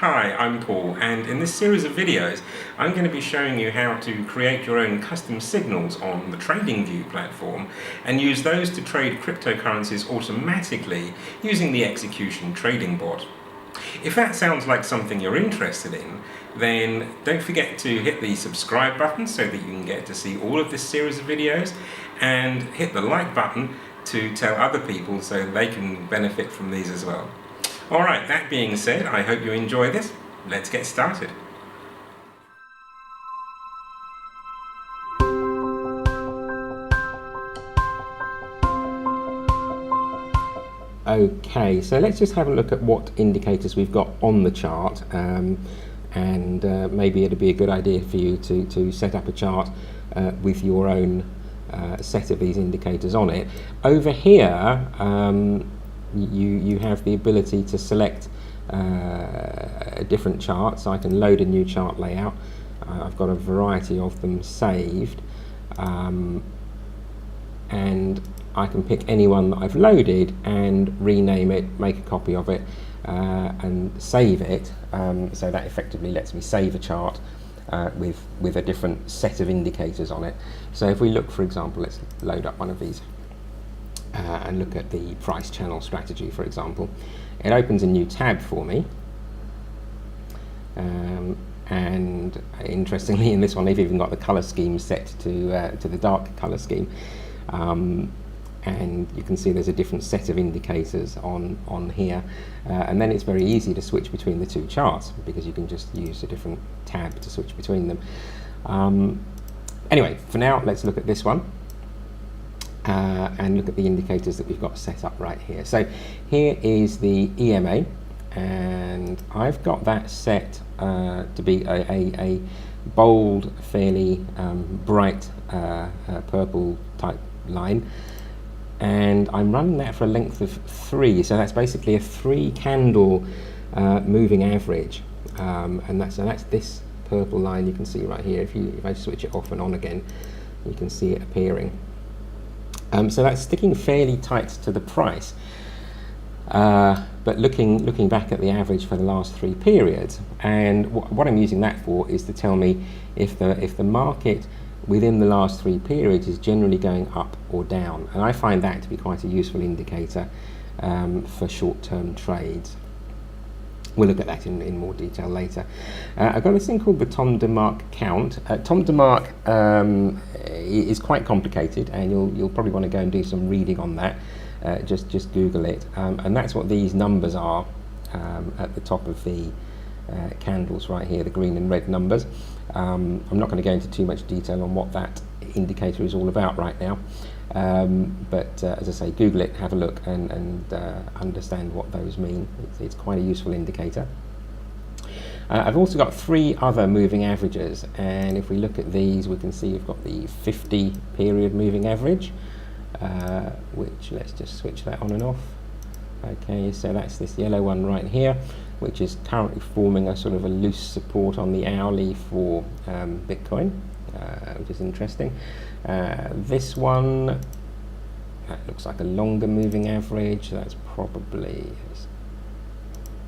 Hi, I'm Paul, and in this series of videos I'm going to be showing you how to create your own custom signals on the Tradingview platform and use those to trade cryptocurrencies automatically using the execution trading bot. If that sounds like something you're interested in, then don't forget to hit the subscribe button so that you can get to see all of this series of videos, and hit the like button to tell other people so they can benefit from these as well. Alright, that being said, I hope you enjoy this. Let's get started. Okay, so let's just have a look at what indicators we've got on the chart, and maybe it'd be a good idea for you to set up a chart with your own set of these indicators on it. Over here, you have the ability to select a different chart, so I can load a new chart layout. I've got a variety of them saved, and I can pick any one that I've loaded and rename it, make a copy of it, and save it. So that effectively lets me save a chart with a different set of indicators on it. So if we look, for example, let's load up one of these and look at the price channel strategy, for example. It opens a new tab for me. And interestingly, in this one, they've even got the color scheme set to the dark color scheme. And you can see there's a different set of indicators on here, and then it's very easy to switch between the two charts because you can just use a different tab to switch between them. Anyway, for now, let's look at this one and look at the indicators that we've got set up right here. So here is the EMA, and I've got that set to be a bold, fairly bright purple type line, and I'm running that for a length of 3, so that's basically a 3 candle moving average, and that's this purple line you can see right here. If I switch it off and on again, you can see it appearing. So that's sticking fairly tight to the price, but looking back at the average for the last 3 periods, and what I'm using that for is to tell me if the market within the last 3 periods is generally going up or down, and I find that to be quite a useful indicator for short-term trades. We'll look at that in more detail later. I've got this thing called the Tom DeMark count. Tom DeMark is quite complicated, and you'll probably want to go and do some reading on that. Just Google it, and that's what these numbers are at the top of the candles right here, the green and red numbers. I'm not going to go into too much detail on what that indicator is all about right now, but as I say, Google it, have a look, and understand what those mean. It's quite a useful indicator. I've also got 3 other moving averages, and if we look at these, we can see we've got the 50 period moving average, which, let's just switch that on and off. Okay, so that's this yellow one right here, which is currently forming a sort of a loose support on the hourly for Bitcoin, which is interesting. This one, that looks like a longer moving average. That's probably, let's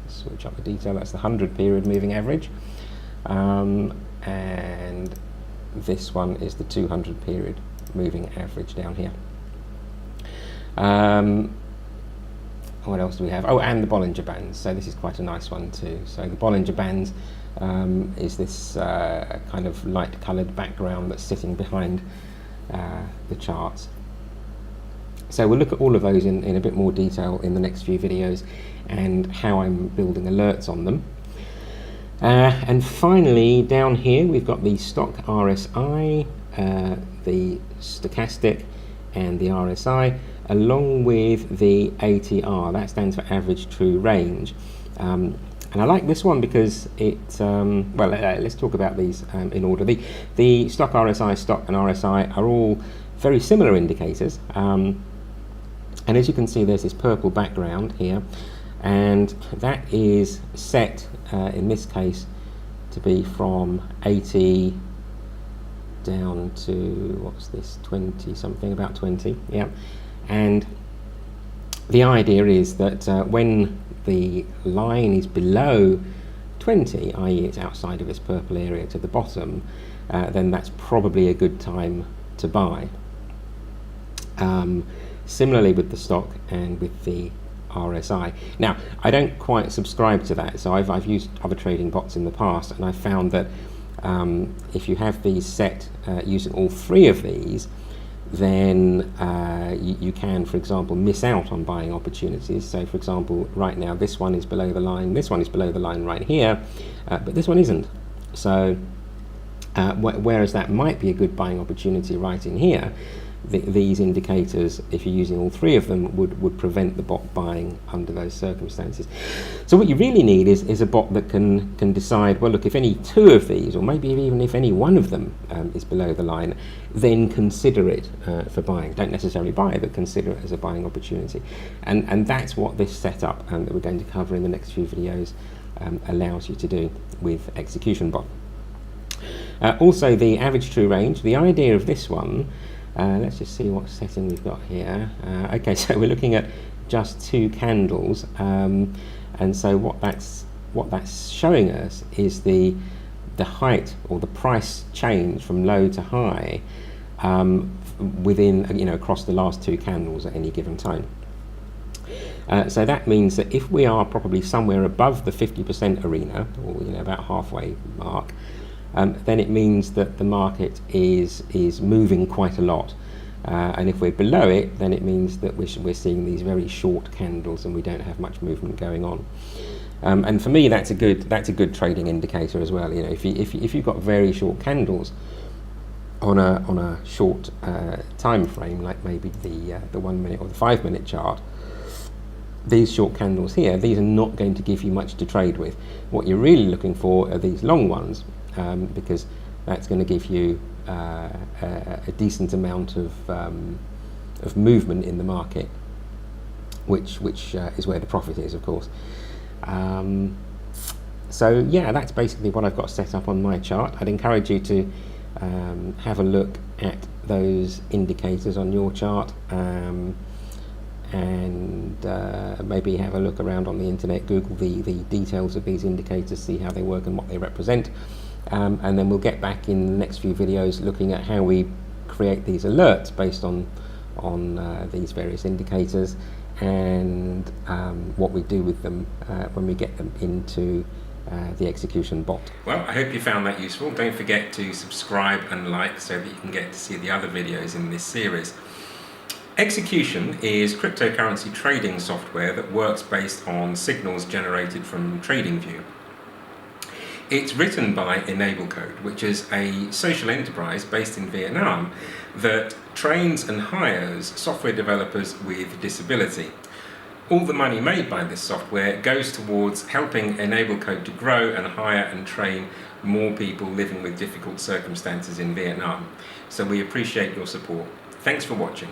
switch up the detail, that's the 100 period moving average. And this one is the 200 period moving average down here. What else do we have? Oh, and the Bollinger Bands. So this is quite a nice one too. So the Bollinger Bands is this kind of light coloured background that's sitting behind the charts. So we'll look at all of those in a bit more detail in the next few videos, and how I'm building alerts on them. And finally, down here we've got the stock RSI, the stochastic, and the RSI, along with the ATR. That stands for average true range, and I like this one because it well, let's talk about these in order. The stock RSI, stock and RSI are all very similar indicators, and as you can see, there's this purple background here, and that is set in this case to be from 80 down to, what's this, 20 something, about 20, yeah. And the idea is that when the line is below 20, i.e. it's outside of this purple area to the bottom, then that's probably a good time to buy. Similarly with the stock and with the RSI. Now, I don't quite subscribe to that, so I've used other trading bots in the past, and I found that if you have these set using all three of these, then you can, for example, miss out on buying opportunities. So, for example, right now this one is below the line, this one is below the line right here, but this one isn't. So, whereas that might be a good buying opportunity right in here, these indicators, if you're using all three of them, would prevent the bot buying under those circumstances. So what you really need is a bot that can decide, well, look, if any two of these, or maybe even if any one of them is below the line, then consider it for buying. Don't necessarily buy it, but consider it as a buying opportunity. And that's what this setup that we're going to cover in the next few videos allows you to do with Execution Bot. Also, the average true range. The idea of this one, let's just see what setting we've got here. Okay, so we're looking at just 2 candles, and so what that's showing us is the height or the price change from low to high within, across the last 2 candles at any given time. So that means that if we are probably somewhere above the 50% arena, or about halfway mark, then it means that the market is moving quite a lot. And if we're below it, then it means that we're seeing these very short candles and we don't have much movement going on. And for me, that's a good trading indicator as well. If you've got very short candles on a short time frame, like maybe the 1 minute or the 5 minute chart, these short candles here, these are not going to give you much to trade with. What you're really looking for are these long ones. Because that's going to give you a decent amount of movement in the market, which is where the profit is, of course. So yeah, that's basically what I've got set up on my chart. I'd encourage you to have a look at those indicators on your chart, and maybe have a look around on the internet, Google the details of these indicators, see how they work and what they represent. And then we'll get back in the next few videos looking at how we create these alerts based on these various indicators, and what we do with them when we get them into the Execution Bot. Well, I hope you found that useful. Don't forget to subscribe and like so that you can get to see the other videos in this series. Execution is cryptocurrency trading software that works based on signals generated from Tradingview. It's written by Enable Code, which is a social enterprise based in Vietnam that trains and hires software developers with disability. All the money made by this software goes towards helping Enable Code to grow and hire and train more people living with difficult circumstances in Vietnam. So we appreciate your support. Thanks for watching.